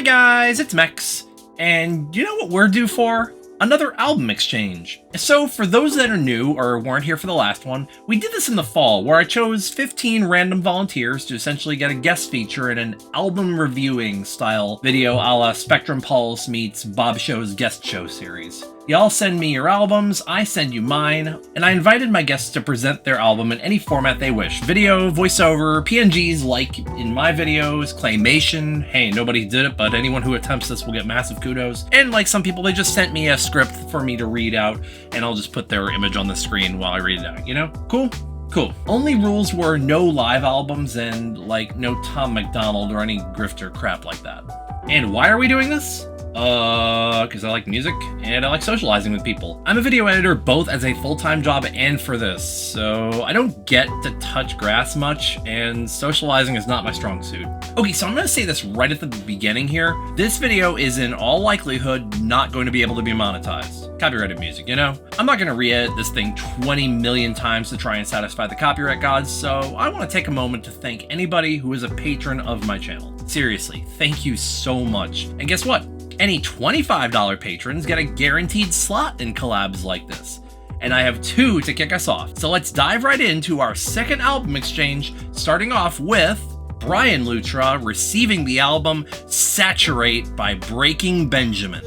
guys, it's Mex, and you know what we're due for? Another album exchange. So for those that are new or weren't here for the last one, we did this in the fall where I chose 15 random volunteers to essentially get a guest feature in an album reviewing style video a la Spectrum Pulse meets Bob Show's guest show series. Y'all send me your albums, I send you mine, and I invited my guests to present their album in any format they wish. Video, voiceover, PNGs like in my videos, claymation, hey, nobody did it, but anyone who attempts this will get massive kudos. And like some people, they just sent me a script for me to read out, and I'll just put their image on the screen while I read it out, you know? Cool? Cool. Only rules were no live albums and, like, no Tom McDonald or any grifter crap like that. And why are we doing this? Because I like music, and I like socializing with people. I'm a video editor both as a full-time job and for this, so I don't get to touch grass much, and socializing is not my strong suit. Okay, so I'm gonna say this right at the beginning here. This video is in all likelihood not going to be able to be monetized. Copyrighted music, you know? I'm not gonna re-edit this thing 20 million times to try and satisfy the copyright gods, so I want to take a moment to thank anybody who is a patron of my channel. Seriously, thank you so much. And guess what? Any $25 patrons get a guaranteed slot in collabs like this. And I have 2 to kick us off. So let's dive right into our second album exchange, starting off with BryanLutra receiving the album Saturate by Breaking Benjamin.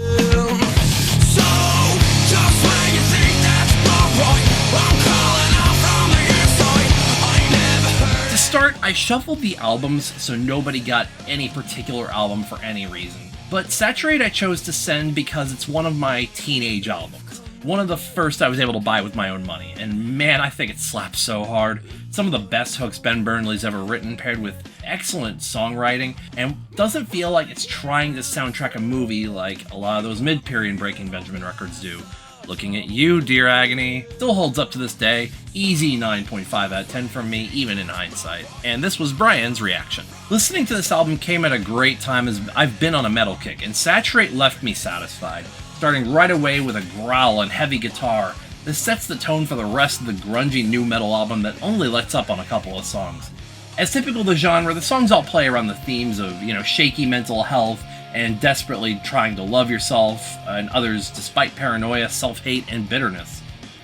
To start, I shuffled the albums so nobody got any particular album for any reason. But Saturate I chose to send because it's one of my teenage albums. One of the first I was able to buy with my own money, and man, I think it slaps so hard. Some of the best hooks Ben Burnley's ever written, paired with excellent songwriting, and doesn't feel like it's trying to soundtrack a movie like a lot of those mid-period Breaking Benjamin records do. Looking at you, Dear Agony, still holds up to this day. Easy 9.5 out of 10 from me, even in hindsight. And this was Bryan's reaction. Listening to this album came at a great time as I've been on a metal kick, and Saturate left me satisfied. Starting right away with a growl and heavy guitar, this sets the tone for the rest of the grungy nu metal album that only lets up on a couple of songs. As typical of the genre, the songs all play around the themes of, shaky mental health, and desperately trying to love yourself and others despite paranoia, self-hate, and bitterness.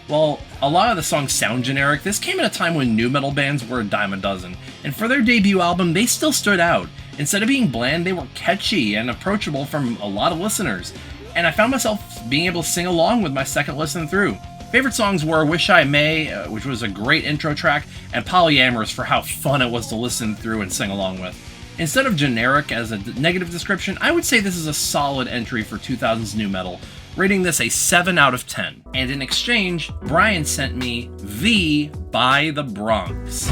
While a lot of the songs sound generic, this came at a time when nu metal bands were a dime a dozen, and for their debut album, they still stood out. Instead of being bland, they were catchy and approachable from a lot of listeners, and I found myself being able to sing along with my second listen through. Favorite songs were Wish I May, which was a great intro track, and Polyamorous for how fun it was to listen through and sing along with. Instead of generic as a negative description, I would say this is a solid entry for 2000s nu metal, rating this a 7 out of 10. And in exchange, Bryan sent me V by the Bronx.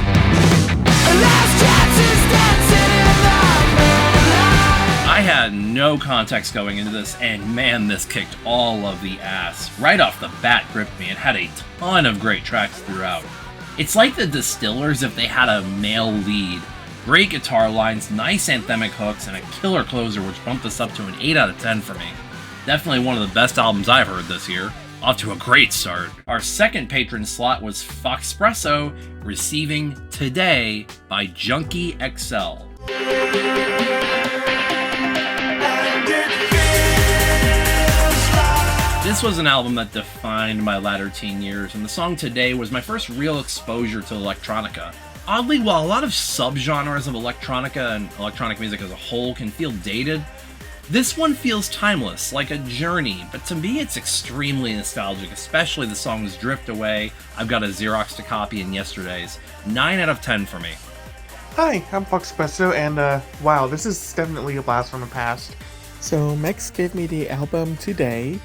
I had no context going into this, and man, this kicked all of the ass. Right off the bat gripped me and had a ton of great tracks throughout. It's like the Distillers if they had a male lead. Great guitar lines, nice anthemic hooks, and a killer closer which bumped this up to an 8 out of 10 for me. Definitely one of the best albums I've heard this year. Off to a great start. Our second patron slot was Foxpresso receiving Today by Junky XL. This was an album that defined my latter teen years, and the song Today was my first real exposure to electronica. Oddly, while a lot of subgenres of electronica and electronic music as a whole can feel dated, this one feels timeless, like a journey, but to me it's extremely nostalgic, especially the songs Drift Away, I've Got a Xerox to Copy, and Yesterday's. 9 out of 10 for me. Hi, I'm Foxpresso, and wow, this is definitely a blast from the past. So Mex gave me the album Today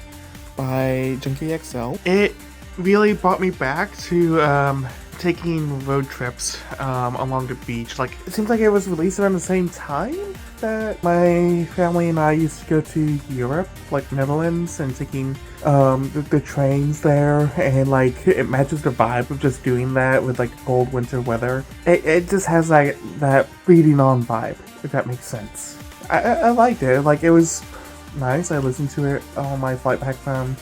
by Junky XL. It really brought me back to taking road trips along the beach. Like, it seems like it was released around the same time that my family and I used to go to Europe, like Netherlands, and taking the trains there, and like it matches the vibe of just doing that with like cold winter weather. It just has like that reading on vibe, if that makes sense. I liked it. Like, it was nice. I listened to it on my flight back from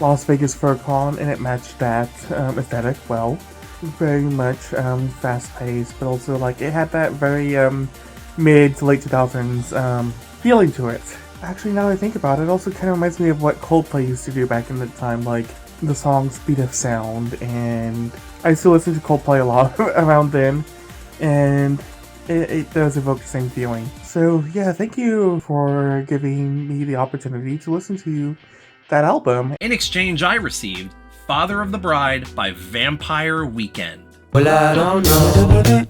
Las Vegas FurCon, and it matched that aesthetic well. Very much fast-paced, but also like it had that very mid to late 2000s feeling to it. Actually, now that I think about it, it also kind of reminds me of what Coldplay used to do back in the time, like the song Speed of Sound, and I still listen to Coldplay a lot around then, and it does evoke the same feeling. So yeah, thank you for giving me the opportunity to listen to that album. In exchange, I received Father of the Bride by Vampire Weekend. Well, I don't know.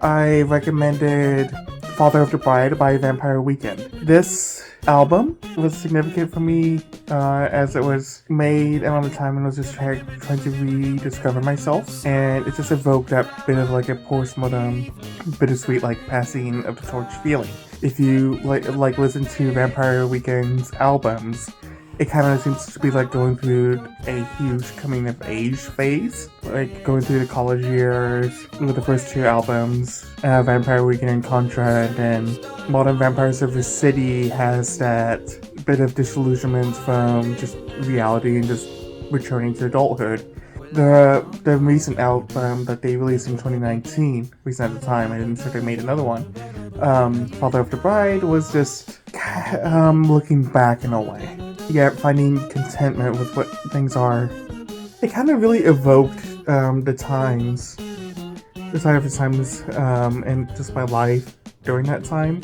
I recommended Father of the Bride by Vampire Weekend. This album was significant for me as it was made around the time when I was just trying to rediscover myself, and it just evoked that bit of like a postmodern, bittersweet like passing of the torch feeling. If you like listen to Vampire Weekend's albums, it kind of seems to be like going through a huge coming of age phase, like going through the college years with the first two albums, Vampire Weekend and Contra, and then Modern Vampires of the City has that bit of disillusionment from just reality and just returning to adulthood. The recent album that they released in 2019, recent at the time, I didn't think they made another one, Father of the Bride, was just looking back in a way. Yeah, finding contentment with what things are. It kind of really evoked the times, and just my life during that time.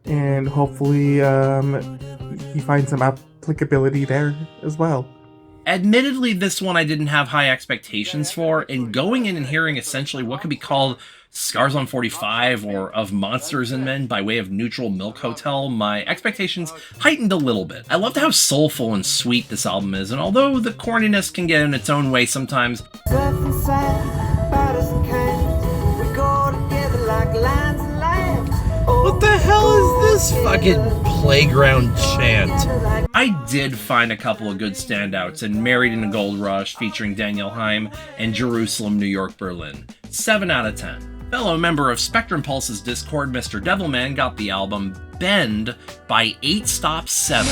And hopefully you find some applicability there as well. Admittedly, this one I didn't have high expectations for, and going in and hearing essentially what could be called Scars on 45 or Of Monsters and Men by way of Neutral Milk Hotel, my expectations heightened a little bit. I loved how soulful and sweet this album is, and although the corniness can get in its own way sometimes, what the hell is this fucking playground chant? I did find a couple of good standouts in Married in a Gold Rush featuring Danielle Haim and Jerusalem, New York, Berlin. 7 out of 10. Fellow member of Spectrum Pulse's Discord, MrDevilman, got the album Bend by 8 stops 7.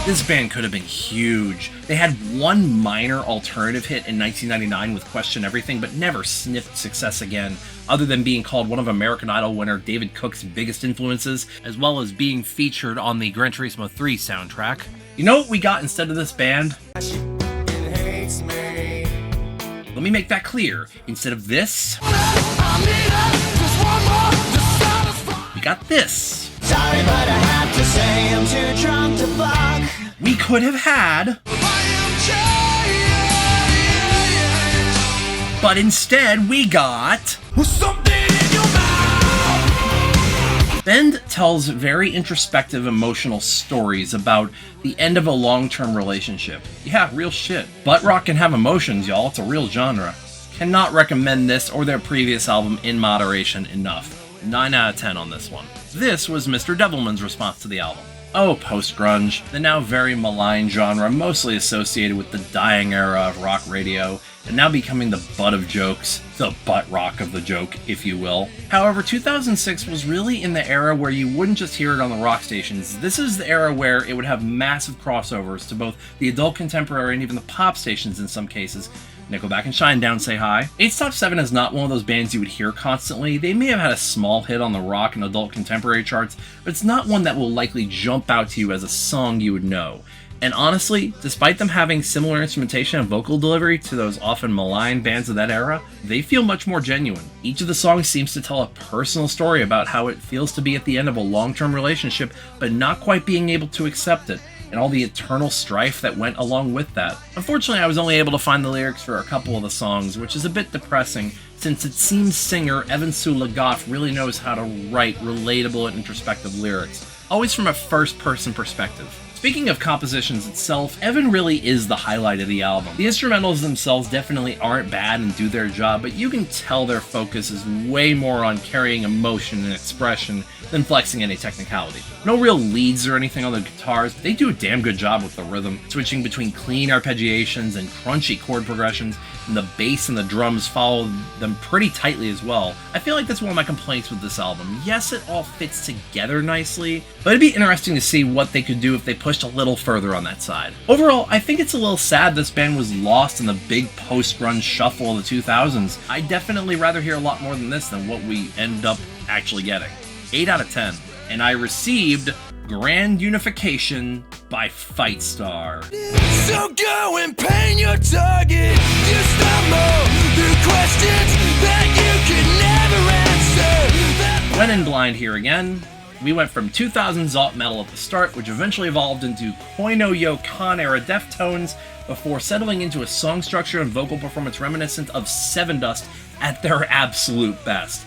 This band could have been huge. They had one minor alternative hit in 1999 with Question Everything, but never sniffed success again, other than being called one of American Idol winner David Cook's biggest influences, as well as being featured on the Gran Turismo 3 soundtrack. You know what we got instead of this band? Let me make that clear. Instead of this, we got this. Sorry, but I have to say I'm too drunk to block. We could have had, but instead we got something in your mouth. Bend tells very introspective, emotional stories about the end of a long-term relationship. Yeah, real shit. Butt rock can have emotions, y'all. It's a real genre. Cannot recommend this or their previous album In Moderation enough. 9 out of 10 on this one. This was MrDevilman's response to the album. Oh, post-grunge, the now very malign genre mostly associated with the dying era of rock radio, and now becoming the butt of jokes, the butt rock of the joke, if you will. However, 2006 was really in the era where you wouldn't just hear it on the rock stations. This is the era where it would have massive crossovers to both the adult contemporary and even the pop stations in some cases. Nickelback and Shinedown say hi. 8 Stop 7 is not one of those bands you would hear constantly. They may have had a small hit on the rock and adult contemporary charts, but it's not one that will likely jump out to you as a song you would know. And honestly, despite them having similar instrumentation and vocal delivery to those often maligned bands of that era, they feel much more genuine. Each of the songs seems to tell a personal story about how it feels to be at the end of a long-term relationship, but not quite being able to accept it, and all the eternal strife that went along with that. Unfortunately, I was only able to find the lyrics for a couple of the songs, which is a bit depressing, since it seems singer Evan Sulagoff really knows how to write relatable and introspective lyrics, always from a first-person perspective. Speaking of compositions itself, Evan really is the highlight of the album. The instrumentals themselves definitely aren't bad and do their job, but you can tell their focus is way more on carrying emotion and expression than flexing any technicality. No real leads or anything on the guitars, but they do a damn good job with the rhythm, switching between clean arpeggiations and crunchy chord progressions, and the bass and the drums follow them pretty tightly as well. I feel like that's one of my complaints with this album. Yes, it all fits together nicely, but it'd be interesting to see what they could do if they pushed a little further on that side. Overall, I think it's a little sad this band was lost in the big post-grunge shuffle of the 2000s. I'd definitely rather hear a lot more than this than what we end up actually getting. 8 out of 10. And I received Grand Unification by Fightstar. So go and paint your target. You stumble through questions that you could never answer. Went in blind here again. We went from 2000s alt metal at the start, which eventually evolved into Koino Yokan era Deftones, before settling into a song structure and vocal performance reminiscent of Sevendust at their absolute best.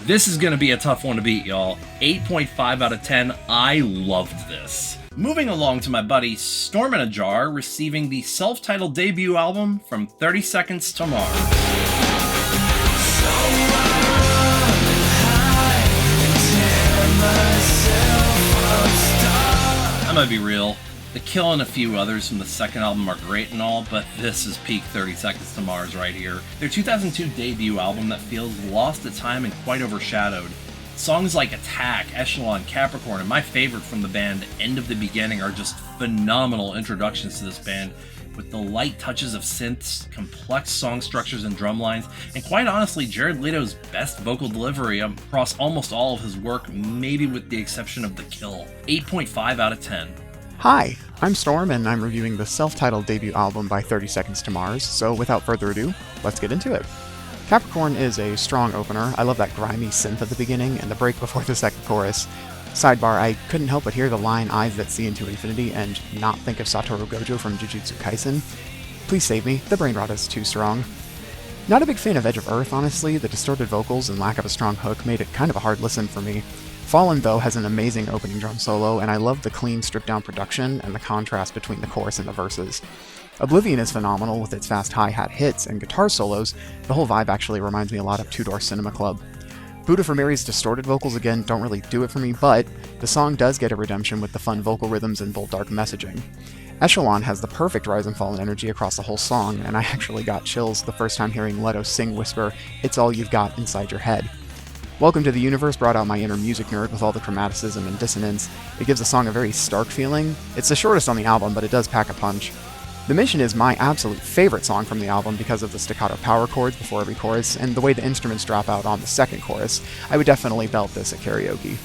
This is going to be a tough one to beat, y'all. 8.5 out of 10. I loved this. Moving along to my buddy StormInAJar, receiving the self-titled debut album from 30 Seconds to Mars. I'm gonna be real. The Kill and a few others from the second album are great and all, but this is peak 30 Seconds to Mars right here. Their 2002 debut album that feels lost to time and quite overshadowed. Songs like Attack, Echelon, Capricorn, and my favorite from the band, End of the Beginning, are just phenomenal introductions to this band, with the light touches of synths, complex song structures and drum lines, and quite honestly, Jared Leto's best vocal delivery across almost all of his work, maybe with the exception of The Kill. 8.5 out of 10. Hi, I'm Storm, and I'm reviewing the self-titled debut album by 30 Seconds to Mars, so without further ado, let's get into it. Capricorn is a strong opener. I love that grimy synth at the beginning and the break before the second chorus. Sidebar, I couldn't help but hear the line Eyes That See Into Infinity and not think of Satoru Gojo from Jujutsu Kaisen. Please save me, the brain rot is too strong. Not a big fan of Edge of Earth, honestly. The distorted vocals and lack of a strong hook made it kind of a hard listen for me. Fallen, though, has an amazing opening drum solo, and I love the clean, stripped-down production and the contrast between the chorus and the verses. Oblivion is phenomenal with its fast hi-hat hits and guitar solos. The whole vibe actually reminds me a lot of Two Door Cinema Club. Buddha for Mary's distorted vocals again don't really do it for me, but the song does get a redemption with the fun vocal rhythms and bold dark messaging. Echelon has the perfect rise and fall in energy across the whole song, and I actually got chills the first time hearing Leto sing whisper, "It's all you've got inside your head." Welcome to the Universe brought out my inner music nerd with all the chromaticism and dissonance. It gives the song a very stark feeling. It's the shortest on the album, but it does pack a punch. The Mission is my absolute favorite song from the album because of the staccato power chords before every chorus, and the way the instruments drop out on the second chorus. I would definitely belt this at karaoke.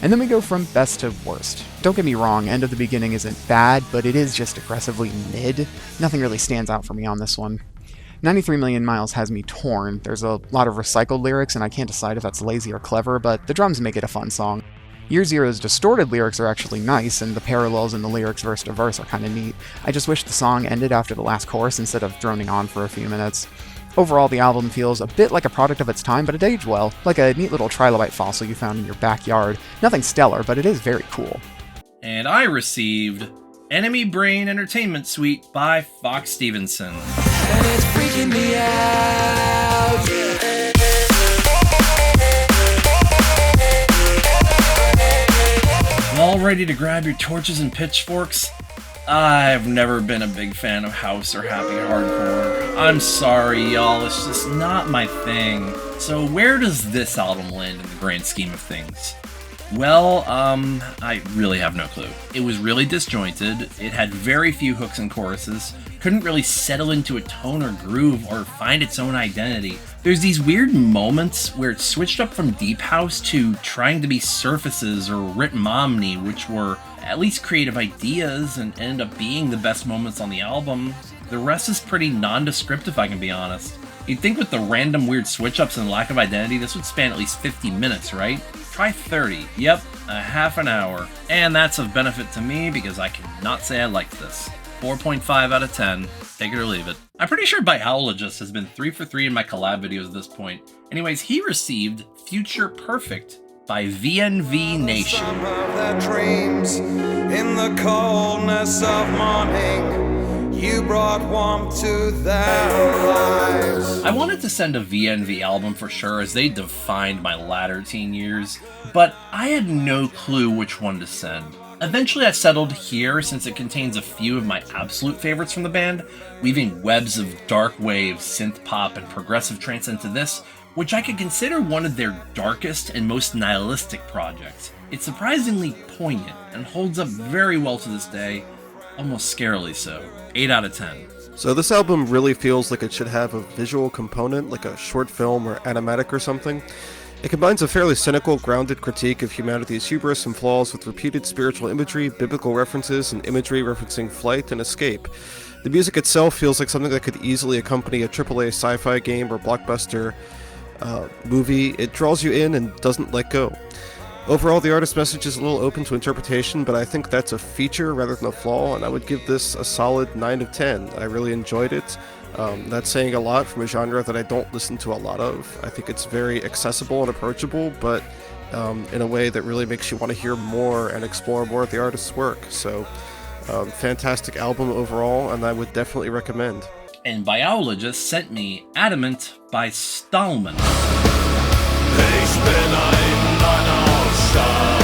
And then we go from best to worst. Don't get me wrong, End of the Beginning isn't bad, but it is just aggressively mid. Nothing really stands out for me on this one. 93 Million Miles has me torn. There's a lot of recycled lyrics, and I can't decide if that's lazy or clever, but the drums make it a fun song. Year Zero's distorted lyrics are actually nice, and the parallels in the lyrics verse to verse are kinda neat. I just wish the song ended after the last chorus instead of droning on for a few minutes. Overall, the album feels a bit like a product of its time, but it aged well, like a neat little trilobite fossil you found in your backyard. Nothing stellar, but it is very cool. And I received Enemy Brain Entertainment Suite by Fox Stevenson. And it's freaking me out. All ready to grab your torches and pitchforks? I've never been a big fan of house or happy hardcore. I'm sorry, y'all, it's just not my thing. So where does this album land in the grand scheme of things? Well, I really have no clue. It was really disjointed, it had very few hooks and choruses, couldn't really settle into a tone or groove or find its own identity. There's these weird moments where it switched up from deep house to trying to be surfaces or rhythmomny, which were at least creative ideas and ended up being the best moments on the album. The rest is pretty nondescript if I can be honest. You'd think with the random weird switch-ups and lack of identity, this would span at least 50 minutes, right? Try 30. Yep, a half an hour. And that's of benefit to me because I cannot say I liked this. 4.5 out of 10. Take it or leave it. I'm pretty sure Biowlogist has been 3 for 3 in my collab videos at this point. Anyways, he received Future Perfect by VNV Nation. Some of their dreams in the coldness of morning. You brought warmth to their lives. I wanted to send a VNV album for sure, as they defined my latter teen years, but I had no clue which one to send. Eventually I settled here since it contains a few of my absolute favorites from the band, weaving webs of dark wave, synth pop, and progressive trance into this, which I could consider one of their darkest and most nihilistic projects. It's surprisingly poignant and holds up very well to this day, almost scarily so. 8 out of 10. So this album really feels like it should have a visual component, like a short film or animatic or something. It combines a fairly cynical, grounded critique of humanity's hubris and flaws with repeated spiritual imagery, biblical references, and imagery referencing flight and escape. The music itself feels like something that could easily accompany a AAA sci-fi game or blockbuster movie. It draws you in and doesn't let go. Overall, the artist's message is a little open to interpretation, but I think that's a feature rather than a flaw, and I would give this a solid 9 of 10. I really enjoyed it. That's saying a lot from a genre that I don't listen to a lot of. I think it's very accessible and approachable, but in a way that really makes you want to hear more and explore more of the artist's work. So, fantastic album overall, and I would definitely recommend. And Biowlogist sent me Adamant by Stallman. Ich bin ein Mann aus Stahl,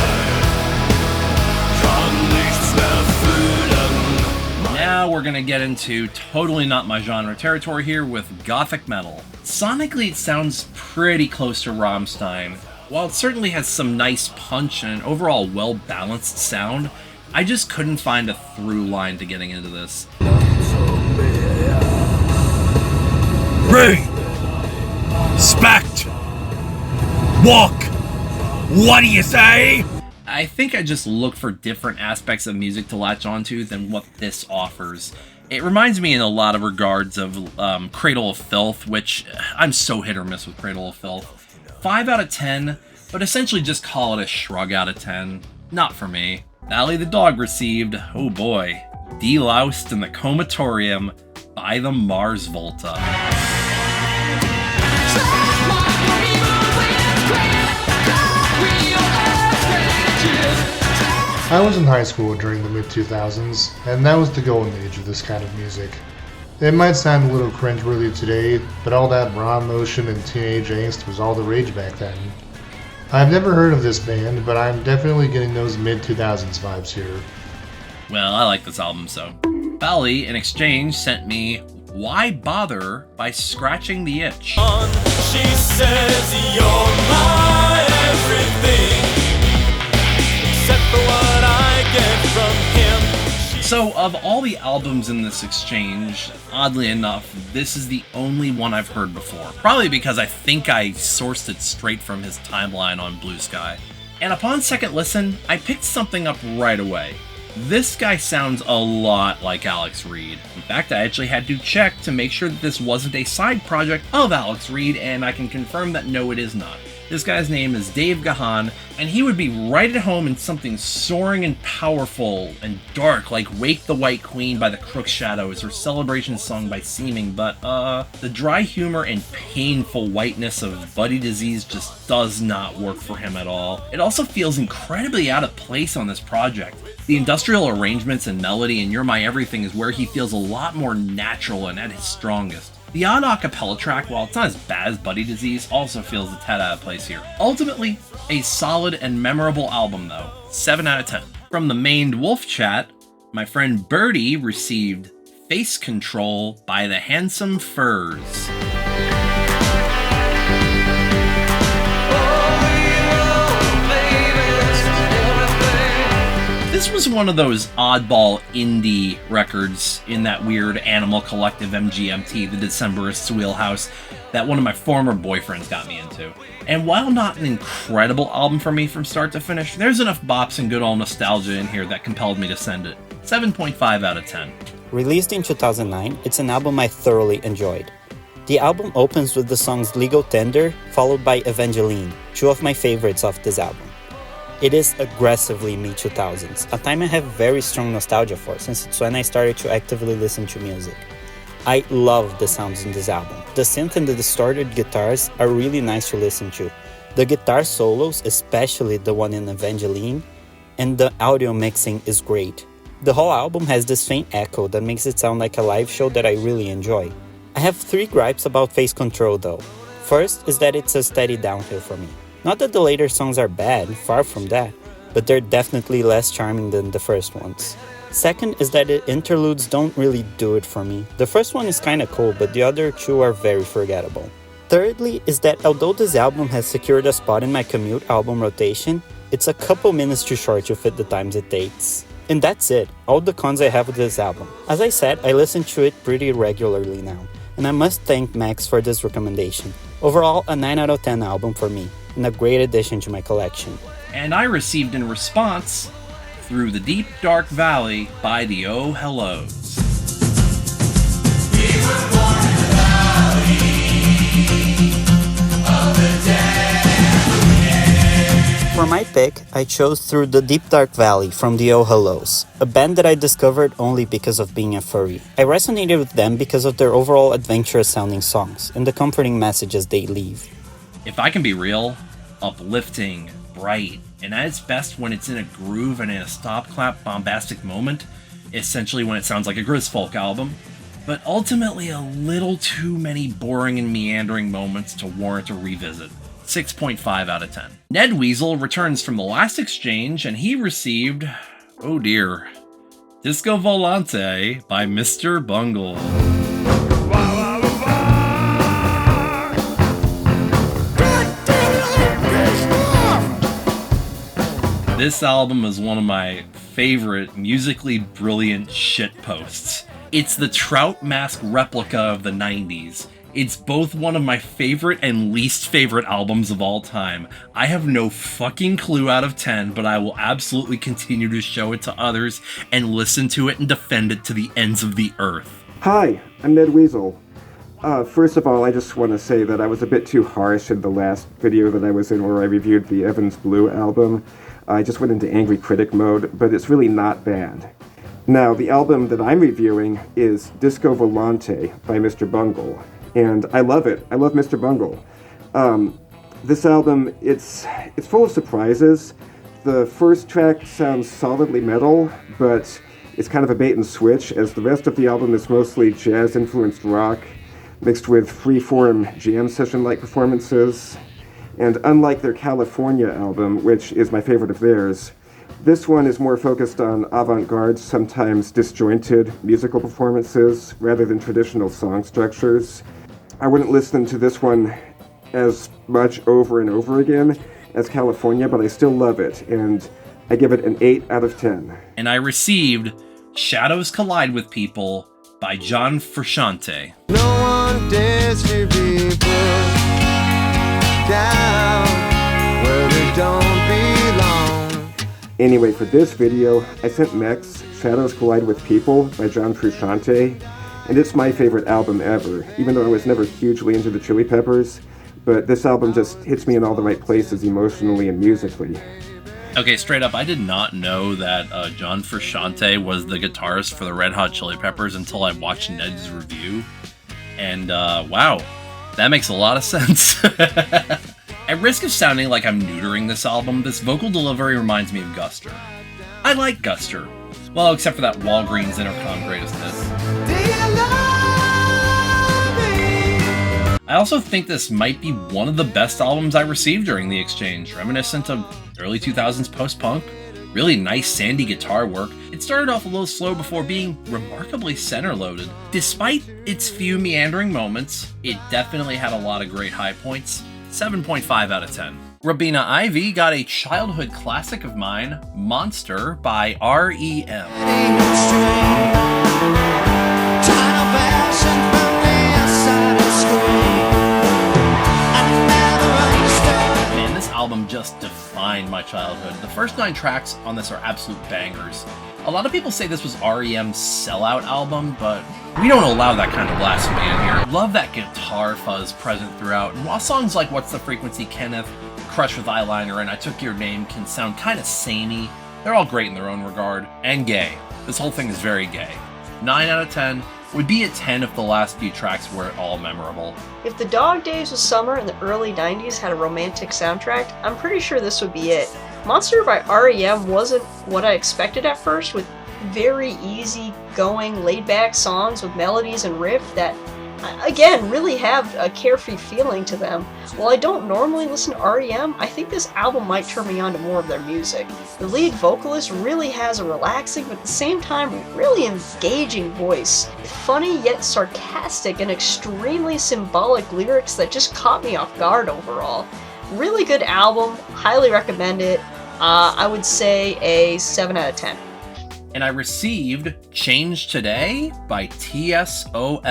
kann nichts mehr fühlen. Now we're gonna get into totally not my genre territory here with gothic metal. Sonically it sounds pretty close to Rammstein. While it certainly has some nice punch and an overall well-balanced sound, I just couldn't find a through line to getting into this. Read! Spect! Walk! What do you say? I think I just look for different aspects of music to latch onto than what this offers. It reminds me in a lot of regards of Cradle of Filth, which I'm so hit or miss with Cradle of Filth. 5 out of 10, but essentially just call it a shrug out of 10. Not for me. Bally The Dog received, oh boy, Deloused in the Comatorium by the Mars Volta. I was in high school during the mid-2000s, and that was the golden age of this kind of music. It might sound a little cringeworthy today, but all that raw emotion and teenage angst was all the rage back then. I've never heard of this band, but I'm definitely getting those mid-2000s vibes here. Well, I like this album, so. Bally, in exchange, sent me Why Bother by Scratching the Itch. She says you're my everything, except for what I get from him. So, of all the albums in this exchange, oddly enough, this is the only one I've heard before. Probably because I think I sourced it straight from his timeline on Bsky. And upon second listen, I picked something up right away. This guy sounds a lot like Alex Reid. In fact, I actually had to check to make sure that this wasn't a side project of Alex Reid, and I can confirm that no, it is not. This guy's name is Dave Gahan, and he would be right at home in something soaring and powerful and dark like Wake the White Queen by the Crook Shadows or Celebration Song by Searing, but the dry humor and painful whiteness of Buddy Disease just does not work for him at all. It also feels incredibly out of place on this project. The industrial arrangements and melody in You're My Everything is where he feels a lot more natural and at his strongest. The odd acapella track, while it's not as bad as Buddy Disease, also feels a tad out of place here. Ultimately, a solid and memorable album though. 7 out of 10. From the mained Wolf chat, my friend Berdy received Face Control by the Handsome Furs. This was one of those oddball indie records in that weird Animal Collective MGMT, the Decemberists wheelhouse, that one of my former boyfriends got me into. And while not an incredible album for me from start to finish, there's enough bops and good old nostalgia in here that compelled me to send it. 7.5 out of 10. Released in 2009, it's an album I thoroughly enjoyed. The album opens with the songs Legal Tender, followed by Evangeline, two of my favorites of this album. It is aggressively mid-2000s, a time I have very strong nostalgia for since it's when I started to actively listen to music. I love the sounds in this album. The synth and the distorted guitars are really nice to listen to. The guitar solos, especially the one in Evangeline, and the audio mixing is great. The whole album has this faint echo that makes it sound like a live show that I really enjoy. I have 3 gripes about Face Control though. First is that it's a steady downhill for me. Not that the later songs are bad, far from that, but they're definitely less charming than the first ones. Second is that the interludes don't really do it for me. The first one is kinda cool, but the other 2 are very forgettable. Thirdly is that although this album has secured a spot in my commute album rotation, it's a couple minutes too short to fit the times it takes. And that's it, all the cons I have with this album. As I said, I listen to it pretty regularly now, and I must thank Max for this recommendation. Overall, a 9 out of 10 album for me, and a great addition to my collection. And I received in response, Through the Deep Dark Valley by the Oh Hellos. For my pick, I chose Through the Deep Dark Valley from the Oh Hellos, a band that I discovered only because of being a furry. I resonated with them because of their overall adventurous sounding songs and the comforting messages they leave. If I can be real, uplifting, bright, and at its best when it's in a groove and in a stop-clap bombastic moment, essentially when it sounds like a Grizfolk album, but ultimately a little too many boring and meandering moments to warrant a revisit. 6.5 out of 10. Ned Weasel returns from the last exchange and he received, oh dear, Disco Volante by Mr. Bungle. This album is one of my favorite musically brilliant shitposts. It's the Trout Mask replica of the 90s. It's both one of my favorite and least favorite albums of all time. I have no fucking clue out of 10, but I will absolutely continue to show it to others and listen to it and defend it to the ends of the earth. Hi, I'm Ned Weasel. First of all, I just want to say that I was a bit too harsh in the last video that I was in where I reviewed the Evans Blue album. I just went into angry critic mode, but it's really not bad. Now, the album that I'm reviewing is Disco Volante by Mr. Bungle. And I love it. I love Mr. Bungle. This album, it's full of surprises. The first track sounds solidly metal, but it's kind of a bait and switch, as the rest of the album is mostly jazz-influenced rock, mixed with free-form jam session-like performances. And unlike their California album, which is my favorite of theirs, this one is more focused on avant-garde, sometimes disjointed musical performances, rather than traditional song structures. I wouldn't listen to this one as much over and over again as California, but I still love it, and I give it an 8 out of 10. And I received Shadows Collide with People by John Frusciante. No one dares to be put down where they don't belong. Anyway, for this video, I sent Mex Shadows Collide with People by John Frusciante, and it's my favorite album ever, even though I was never hugely into the Chili Peppers, but this album just hits me in all the right places emotionally and musically. Okay, straight up, I did not know that John Frusciante was the guitarist for the Red Hot Chili Peppers until I watched Ned's review, and wow, that makes a lot of sense. At risk of sounding like I'm neutering this album, this vocal delivery reminds me of Guster. I like Guster. Well, except for that Walgreens Intercom greatest hits. I also think this might be one of the best albums I received during the exchange, reminiscent of early 2000s post-punk. Really nice sandy guitar work. It started off a little slow before being remarkably center-loaded. Despite its few meandering moments, it definitely had a lot of great high points. 7.5 out of 10. Robina Ivy got a childhood classic of mine, Monster by R.E.M. Man, this album just defined my childhood. The first 9 tracks on this are absolute bangers. A lot of people say this was R.E.M's sellout album, but we don't allow that kind of blasphemy in here. Love that guitar fuzz present throughout, and while songs like What's the Frequency, Kenneth, Crush with Eyeliner, and I Took Your Name can sound kind of samey, they're all great in their own regard, and gay. This whole thing is very gay. 9 out of 10, would be a 10 if the last few tracks were at all memorable. If the Dog Days of Summer in the early 90s had a romantic soundtrack, I'm pretty sure this would be it. Monster by REM wasn't what I expected at first, with very easy-going, laid-back songs with melodies and riff that, again, really have a carefree feeling to them. While I don't normally listen to REM, I think this album might turn me on to more of their music. The lead vocalist really has a relaxing, but at the same time, really engaging voice. Funny yet sarcastic and extremely symbolic lyrics that just caught me off guard overall. Really good album, highly recommend it. I would say a 7 out of 10. And I received Change Today by TSOL.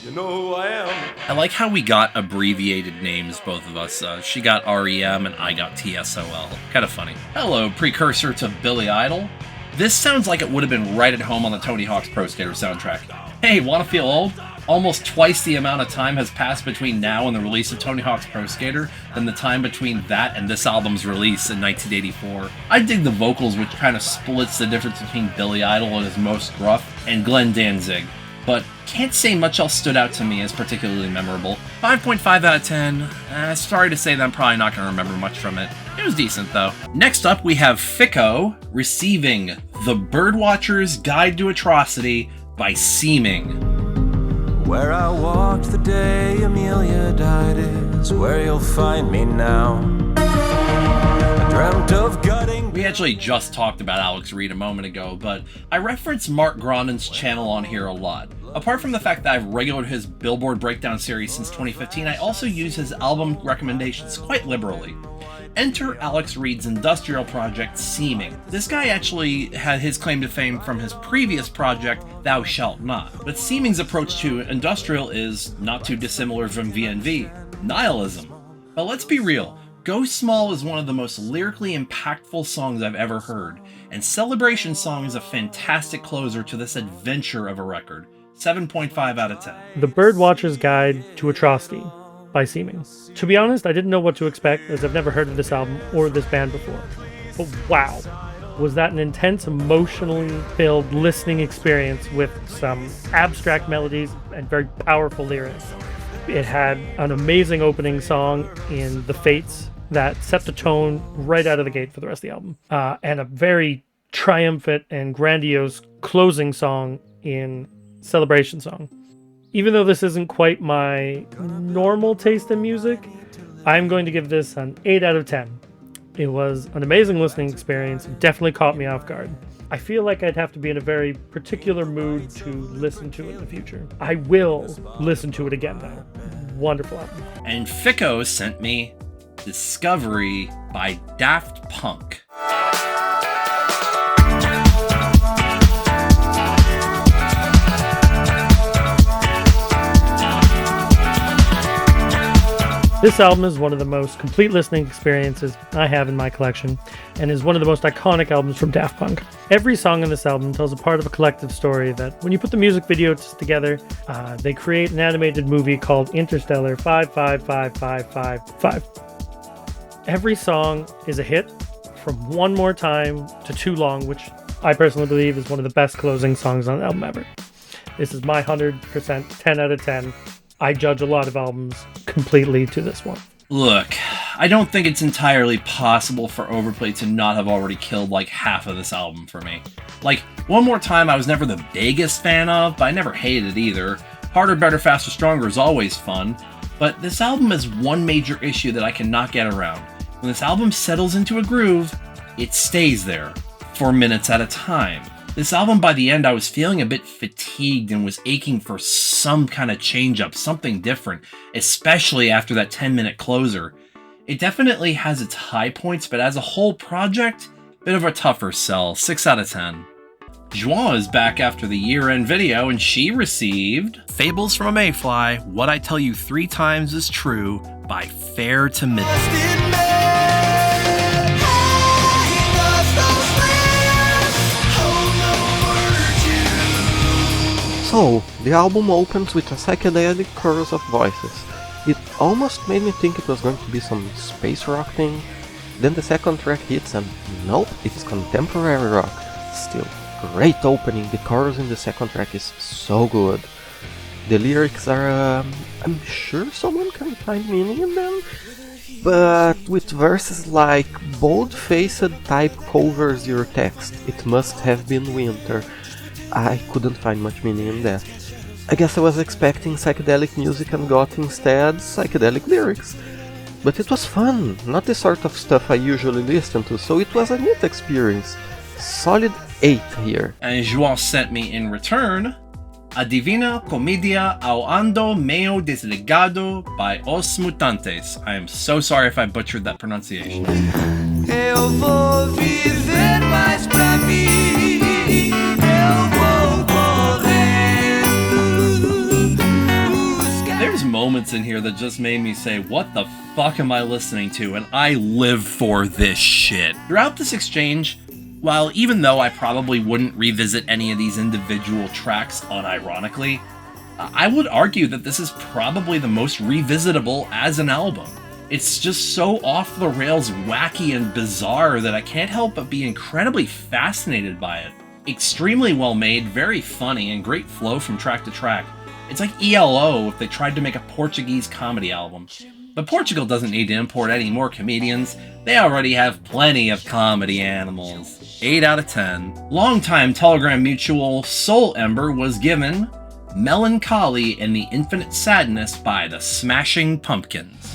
You know I am. I like how we got abbreviated names, both of us. She got REM and I got TSOL. Kind of funny. Hello, precursor to Billy Idol. This sounds like it would have been right at home on the Tony Hawk's Pro Skater soundtrack. Hey, wanna feel old? Almost twice the amount of time has passed between now and the release of Tony Hawk's Pro Skater than the time between that and this album's release in 1984. I dig the vocals, which kind of splits the difference between Billy Idol at his most gruff and Glenn Danzig, but can't say much else stood out to me as particularly memorable. 5.5 out of 10. Sorry to say that I'm probably not going to remember much from it. It was decent though. Next up we have Fikko receiving The Birdwatcher's Guide to Atrocity by Searing. Where I walked the day Amelia died is where you'll find me now. I dreamt of gutting. We actually just talked about Alex Reid a moment ago, but I reference Mark Grondin's channel on here a lot. Apart from the fact that I've regulated his Billboard Breakdown series since 2015, I also use his album recommendations quite liberally. Enter Alex Reid's industrial project, Searing. This guy actually had his claim to fame from his previous project, Thou Shalt Not. But Searing's approach to industrial is not too dissimilar from VNV, nihilism. But let's be real, Go Small is one of the most lyrically impactful songs I've ever heard, and Celebration Song is a fantastic closer to this adventure of a record. 7.5 out of 10. The Birdwatcher's Guide to Atrocity by Searing. To be honest, I didn't know what to expect, as I've never heard of this album or this band before. But wow, was that an intense, emotionally filled listening experience with some abstract melodies and very powerful lyrics. It had an amazing opening song in The Fates that set the tone right out of the gate for the rest of the album. And a very triumphant and grandiose closing song in Celebration Song. Even though this isn't quite my normal taste in music, I'm going to give this an 8 out of 10. It was an amazing listening experience. It definitely caught me off guard. I feel like I'd have to be in a very particular mood to listen to it in the future. I will listen to it again, though. Wonderful album. And Fikko sent me Discovery by Daft Punk. This album is one of the most complete listening experiences I have in my collection, and is one of the most iconic albums from Daft Punk. Every song on this album tells a part of a collective story that, when you put the music videos together, they create an animated movie called Interstellar 555555. Every song is a hit, from One More Time to Too Long, which I personally believe is one of the best closing songs on an album ever. This is my 100% 10 out of 10. I judge a lot of albums completely to this one. Look, I don't think it's entirely possible for Overplay to not have already killed like half of this album for me. Like, One More Time I was never the biggest fan of, but I never hated it either. Harder, Better, Faster, Stronger is always fun, but this album has one major issue that I cannot get around. When this album settles into a groove, it stays there, for minutes at a time. This album, by the end, I was feeling a bit fatigued and was aching for some kind of change-up, something different, especially after that 10-minute closer. It definitely has its high points, but as a whole project, bit of a tougher sell, 6 out of 10. Joao is back after the year-end video, and she received Fables from a Mayfly, What I Tell You 3 Times Is True by Fair to Midnight. So, the album opens with a psychedelic chorus of voices. It almost made me think it was going to be some space rock thing, Then the second track hits and nope, it's contemporary rock. Still, great opening, the chorus in the second track is so good. The lyrics are, I'm sure someone can find meaning in them, but with verses like bold-faced type covers your text, it must have been winter. I couldn't find much meaning in that. I guess I was expecting psychedelic music and got instead psychedelic lyrics. But it was fun, not the sort of stuff I usually listen to, so it was a neat experience. Solid 8 here. And Joao sent me in return A Divina Comedia ao Ando Meio Desligado by Os Mutantes. I am so sorry if I butchered that pronunciation. Eu vou viver mais pra mim. Eu vou correndo. There's moments in here that just made me say, what the fuck am I listening to? And I live for this shit. Throughout this exchange, while even though I probably wouldn't revisit any of these individual tracks unironically, I would argue that this is probably the most revisitable as an album. It's just so off the rails wacky and bizarre that I can't help but be incredibly fascinated by it. Extremely well made, very funny, and great flow from track to track. It's like ELO if they tried to make a Portuguese comedy album. But Portugal doesn't need to import any more comedians. They already have plenty of comedy animals. 8 out of 10. Longtime Telegram mutual Soul Ember was given Melancholy and the Infinite Sadness by the Smashing Pumpkins.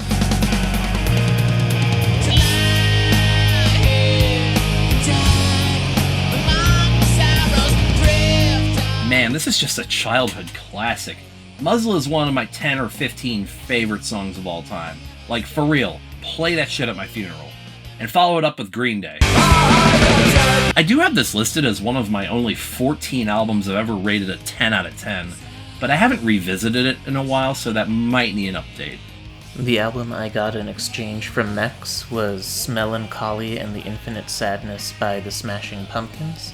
Man, this is just a childhood classic. Muzzle is one of my 10 or 15 favorite songs of all time. Like, for real, play that shit at my funeral. And follow it up with Green Day. I do have this listed as one of my only 14 albums I've ever rated a 10 out of 10, but I haven't revisited it in a while, so that might need an update. The album I got in exchange from Mex was Melancholy and the Infinite Sadness by the Smashing Pumpkins.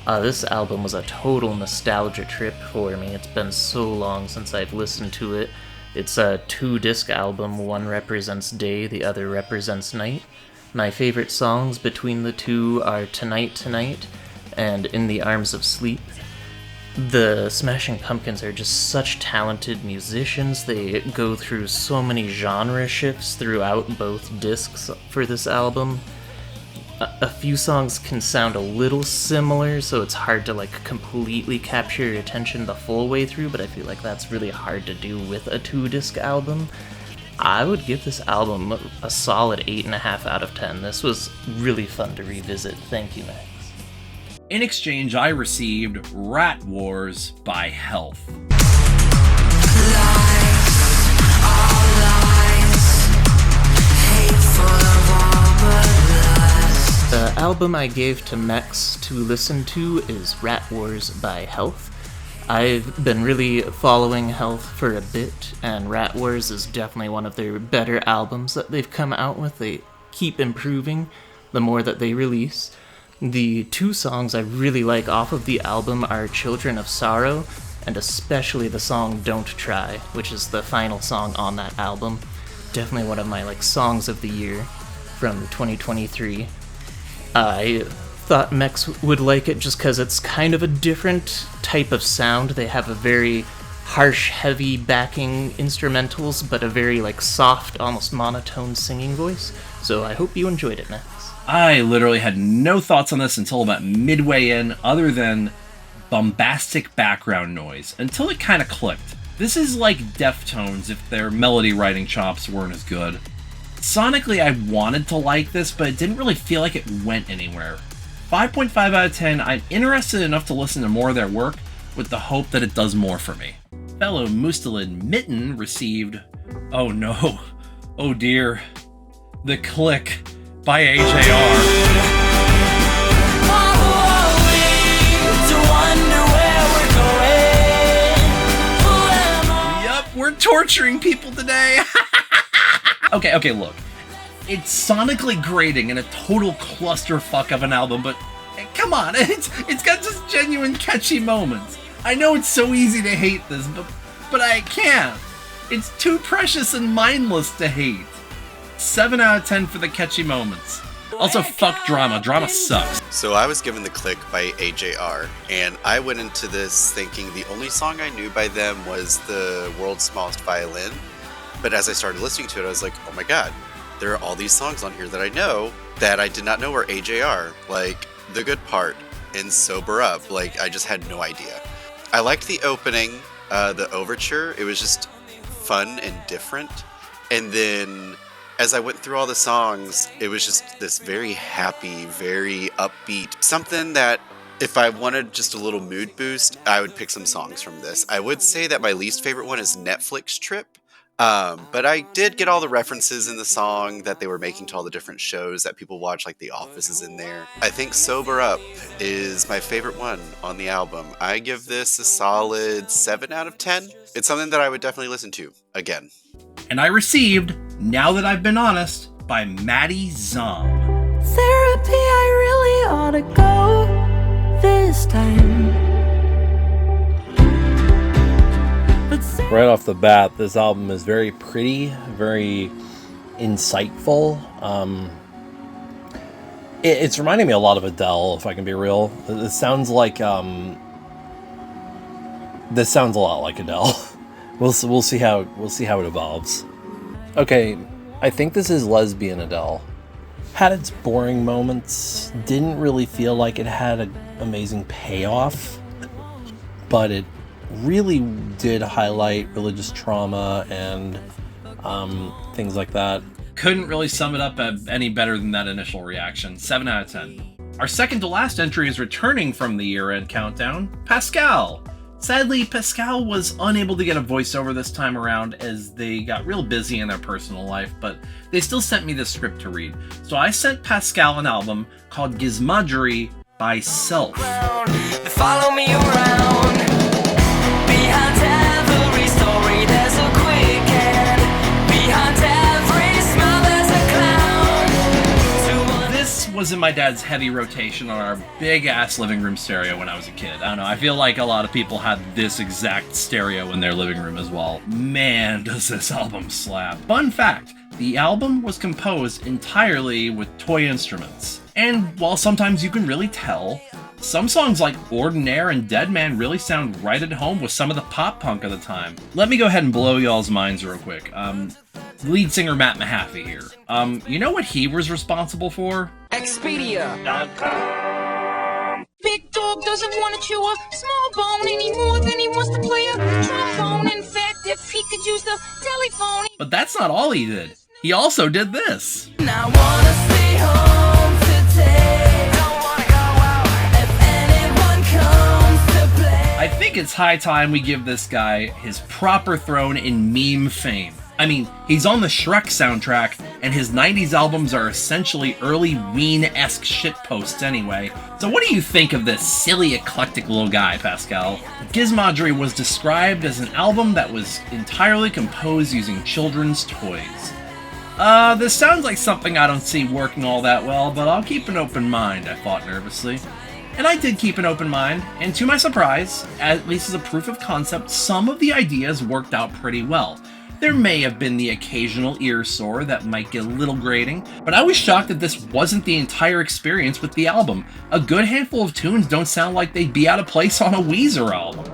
This album was a total nostalgia trip for me. It's been so long since I've listened to it. It's a 2-disc album. One represents day, the other represents night. My favorite songs between the two are Tonight Tonight and In the Arms of Sleep. The Smashing Pumpkins are just such talented musicians. They go through so many genre shifts throughout both discs for this album. A few songs can sound a little similar, so it's hard to completely capture your attention the full way through, but I feel like that's really hard to do with a 2-disc album. I would give this album a solid 8.5 out of 10. This was really fun to revisit. Thank you, Max. In exchange, I received Rat Wars by Health. The album I gave to Mex to listen to is Rat Wars by Health. I've been really following Health for a bit, and Rat Wars is definitely one of their better albums that they've come out with. They keep improving the more that they release. The 2 songs I really like off of the album are Children of Sorrow, and especially the song Don't Try, which is the final song on that album. Definitely one of my songs of the year from 2023. I thought Mex would like it just because it's kind of a different type of sound. They have a very harsh, heavy backing instrumentals, but a very soft, almost monotone singing voice. So I hope you enjoyed it, Max. I literally had no thoughts on this until about midway in, other than bombastic background noise, until it kind of clicked. This is like Deftones if their melody writing chops weren't as good. Sonically, I wanted to like this, but it didn't really feel like it went anywhere. 5.5 out of 10, I'm interested enough to listen to more of their work, with the hope that it does more for me. Fellow Mustelid Mitten received, oh no, oh dear, The Click by AJR. We're torturing people today. Okay, look. It's sonically grating and a total clusterfuck of an album, but come on, it's got just genuine catchy moments. I know it's so easy to hate this, but I can't. It's too precious and mindless to hate. 7 out of 10 for the catchy moments. Also, fuck Drama. Drama sucks. So I was given The Click by AJR, and I went into this thinking the only song I knew by them was The World's Smallest Violin. But as I started listening to it, I was like, oh my god, there are all these songs on here that I know that I did not know were AJR. Like, The Good Part and Sober Up. Like, I just had no idea. I liked the opening, the overture. It was just fun and different. And then as I went through all the songs, it was just this very happy, very upbeat, something that if I wanted just a little mood boost, I would pick some songs from this. I would say that my least favorite one is Netflix Trip. But I did get all the references in the song that they were making to all the different shows that people watch, like The Office is in there. I think Sober Up is my favorite one on the album. I give this a solid 7 out of 10. It's something that I would definitely listen to again. And I received Now That I've Been Honest by Maddiezy. Therapy, I really ought to go this time. Right off the bat, this album is very pretty, very insightful. It's reminding me a lot of Adele, if I can be real. This sounds like this sounds a lot like Adele. We'll see how it evolves. Okay, I think this is lesbian Adele. Had its boring moments, didn't really feel like it had an amazing payoff, but it really did highlight religious trauma and things like that. Couldn't really sum it up any better than that initial reaction. 7 out of 10. Our second to last entry is returning from the year-end countdown, Pascal. Sadly, Pascal was unable to get a voiceover this time around as they got real busy in their personal life, but they still sent me the script to read. So I sent Pascal an album called Gizmodery by Self. They follow me around. Behind every story there's a quick end. Behind every smile there's a clown. This was in my dad's heavy rotation on our big-ass living room stereo when I was a kid. I don't know, I feel like a lot of people had this exact stereo in their living room as well. Man, does this album slap. Fun fact, the album was composed entirely with toy instruments. And while sometimes you can really tell, some songs like Ordinaire and Dead Man really sound right at home with some of the pop punk of the time. Let me go ahead and blow y'all's minds real quick. Lead singer Matt Mahaffey here. You know what he was responsible for? Expedia.com. Big dog doesn't want to chew a small bone any more than he wants to play a trombone. In fact, if he could use the telephone. But that's not all he did. He also did this. I wanna stay home today. Don't wanna go out if anyone comes to play. I think it's high time we give this guy his proper throne in meme fame. I mean, he's on the Shrek soundtrack, and his 90s albums are essentially early Ween-esque shitposts anyway. So what do you think of this silly, eclectic little guy, Pascal? Gizmodery was described as an album that was entirely composed using children's toys. This sounds like something I don't see working all that well, but I'll keep an open mind, I thought nervously. And I did keep an open mind, and to my surprise, at least as a proof of concept, some of the ideas worked out pretty well. There may have been the occasional ear sore that might get a little grating, but I was shocked that this wasn't the entire experience with the album. A good handful of tunes don't sound like they'd be out of place on a Weezer album.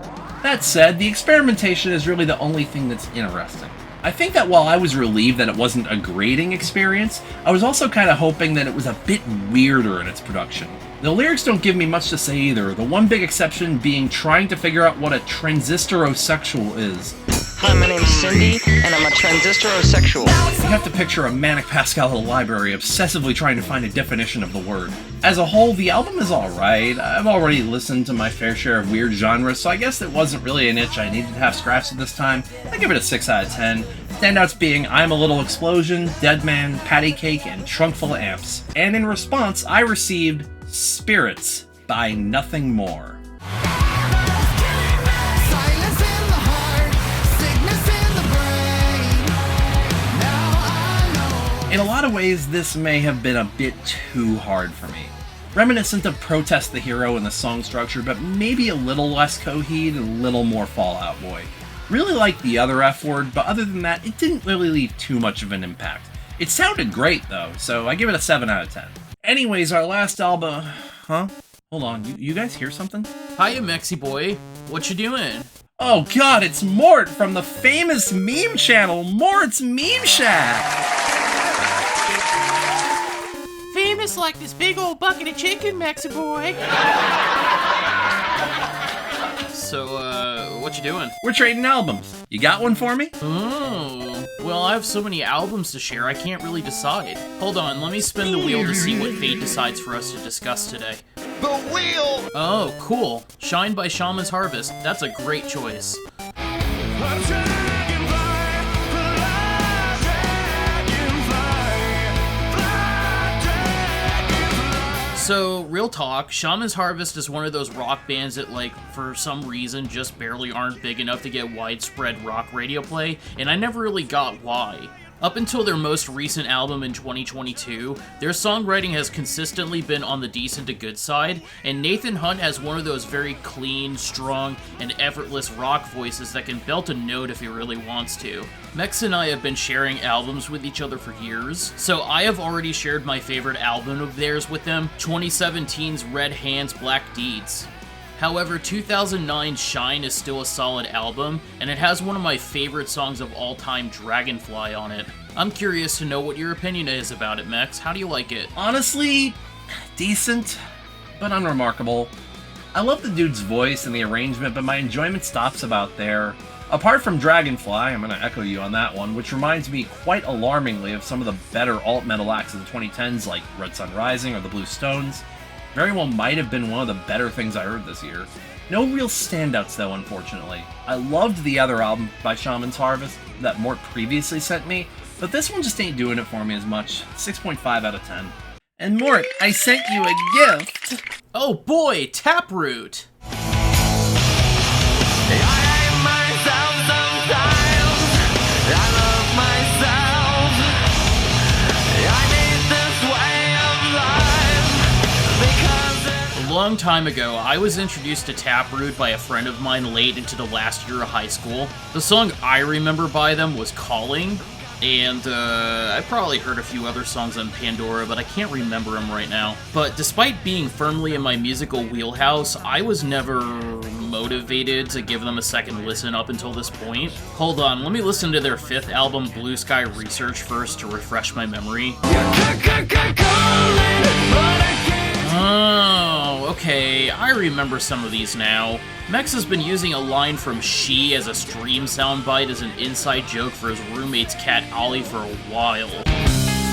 That said, the experimentation is really the only thing that's interesting. I think that while I was relieved that it wasn't a grating experience, I was also kind of hoping that it was a bit weirder in its production. The lyrics don't give me much to say either, the one big exception being trying to figure out what a transistorosexual is. Hi, my name's Cindy, and I'm a transistorosexual. You have to picture a manic Pascal at a library obsessively trying to find a definition of the word. As a whole, the album is alright. I've already listened to my fair share of weird genres, so I guess it wasn't really an itch I needed to have scratched at this time. I give it a 6 out of 10. Standouts being I'm a Little Explosion, Dead Man, Patty Cake, and Trunk Full of Amps. And in response, I received Spirits by Nothing More. In a lot of ways, this may have been a bit too hard for me. Reminiscent of Protest the Hero in the song structure, but maybe a little less Coheed and a little more Fall Out Boy. Really liked the other F word, but other than that, it didn't really leave too much of an impact. It sounded great though, so I give it a 7 out of 10. Anyways, our last album... Huh? Hold on, you guys hear something? Hiya, Mexi boy. What you doing? Oh god, it's Mort from the famous meme channel, Mort's Meme Shack! Famous like this big old bucket of chicken, Mexi boy. So, what you doing? We're trading albums. You got one for me? Oh, well, I have so many albums to share, I can't really decide. Hold on, let me spin the wheel to see what fate decides for us to discuss today. The wheel! Oh, cool. Shine by Shaman's Harvest. That's a great choice. So, real talk, Shaman's Harvest is one of those rock bands that, like, for some reason just barely aren't big enough to get widespread rock radio play, and I never really got why. Up until their most recent album in 2022, their songwriting has consistently been on the decent to good side, and Nathan Hunt has one of those very clean, strong, and effortless rock voices that can belt a note if he really wants to. Mex and I have been sharing albums with each other for years, so I have already shared my favorite album of theirs with them, 2017's Red Hands Black Deeds. However, 2009's Shine is still a solid album, and it has one of my favorite songs of all time, Dragonfly, on it. I'm curious to know what your opinion is about it, Mex. How do you like it? Honestly, decent, but unremarkable. I love the dude's voice and the arrangement, but my enjoyment stops about there. Apart from Dragonfly, I'm gonna echo you on that one, which reminds me quite alarmingly of some of the better alt-metal acts of the 2010s like Red Sun Rising or the Blue Stones. Very well might have been one of the better things I heard this year. No real standouts though, unfortunately. I loved the other album by Shaman's Harvest that Mort previously sent me, but this one just ain't doing it for me as much. 6.5 out of 10. And Mort, I sent you a gift! Oh boy, Taproot! A long time ago, I was introduced to Taproot by a friend of mine late into the last year of high school. The song I remember by them was Calling, and I probably heard a few other songs on Pandora, but I can't remember them right now. But despite being firmly in my musical wheelhouse, I was never motivated to give them a second listen up until this point. Hold on, let me listen to their 5th album, Blue Sky Research, first to refresh my memory. Oh, okay, I remember some of these now. Mex has been using a line from She as a stream soundbite as an inside joke for his roommate's cat Ollie for a while.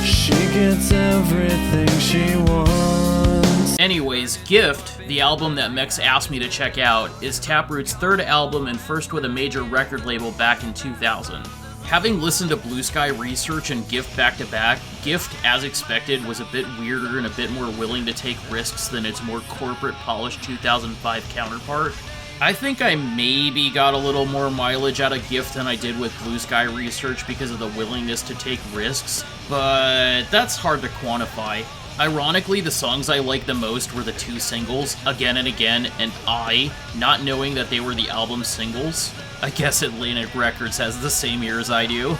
She gets everything she wants. Anyways, Gift, the album that Mex asked me to check out, is Taproot's 3rd album and first with a major record label back in 2000. Having listened to Blue Sky Research and Gift back-to-back, Gift, as expected, was a bit weirder and a bit more willing to take risks than its more corporate polished 2005 counterpart. I think I maybe got a little more mileage out of Gift than I did with Blue Sky Research because of the willingness to take risks, but that's hard to quantify. Ironically, the songs I liked the most were the 2 singles, Again and Again, and I, not knowing that they were the album singles. I guess Atlantic Records has the same ear as I do.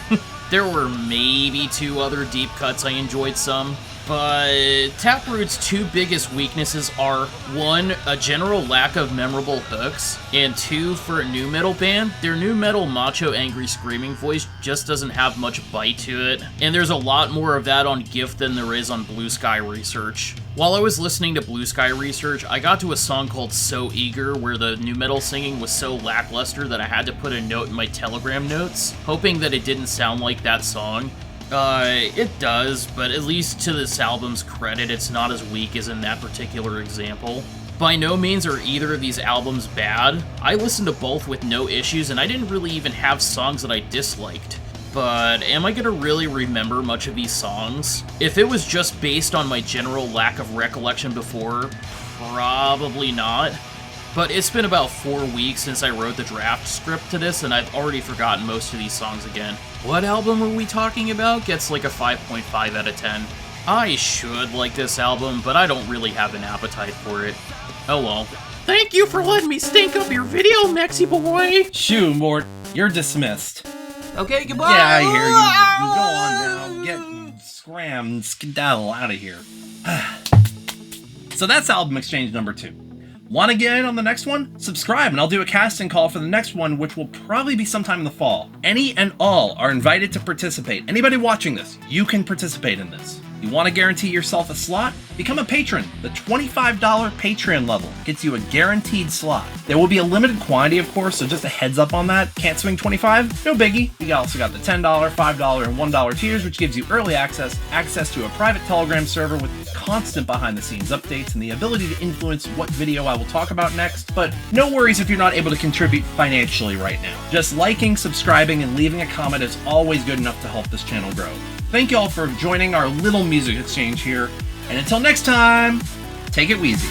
There were maybe 2 other deep cuts I enjoyed some, but Taproot's 2 biggest weaknesses are, 1, a general lack of memorable hooks, and 2, for a nu metal band, their nu metal macho angry screaming voice just doesn't have much bite to it, and there's a lot more of that on Gift than there is on Blue Sky Research. While I was listening to Blue Sky Research, I got to a song called So Eager, where the nu metal singing was so lackluster that I had to put a note in my Telegram notes, hoping that it didn't sound like that song. It does, but at least to this album's credit, it's not as weak as in that particular example. By no means are either of these albums bad. I listened to both with no issues, and I didn't really even have songs that I disliked. But am I gonna really remember much of these songs? If it was just based on my general lack of recollection before, probably not. But it's been about 4 weeks since I wrote the draft script to this, and I've already forgotten most of these songs again. What album are we talking about? Gets like a 5.5 out of 10. I should like this album, but I don't really have an appetite for it. Oh well. Thank you for letting me stink up your video, Mexi boy! Shoo, Mort, you're dismissed. Okay, goodbye! Yeah, I hear you. Go on now. Get skedaddle out of here. So that's album exchange number 2. Want to get in on the next one? Subscribe and I'll do a casting call for the next one, which will probably be sometime in the fall. Any and all are invited to participate. Anybody watching this, you can participate in this. You want to guarantee yourself a slot? Become a patron. The $25 Patreon level gets you a guaranteed slot. There will be a limited quantity, of course, so just a heads up on that. Can't swing 25? No biggie. We also got the $10, $5, and $1 tiers, which gives you early access to a private Telegram server with constant behind-the-scenes updates and the ability to influence what video I will talk about next. But no worries if you're not able to contribute financially right now. Just liking, subscribing, and leaving a comment is always good enough to help this channel grow. Thank you all for joining our little music exchange here, and until next time, take it wheezy.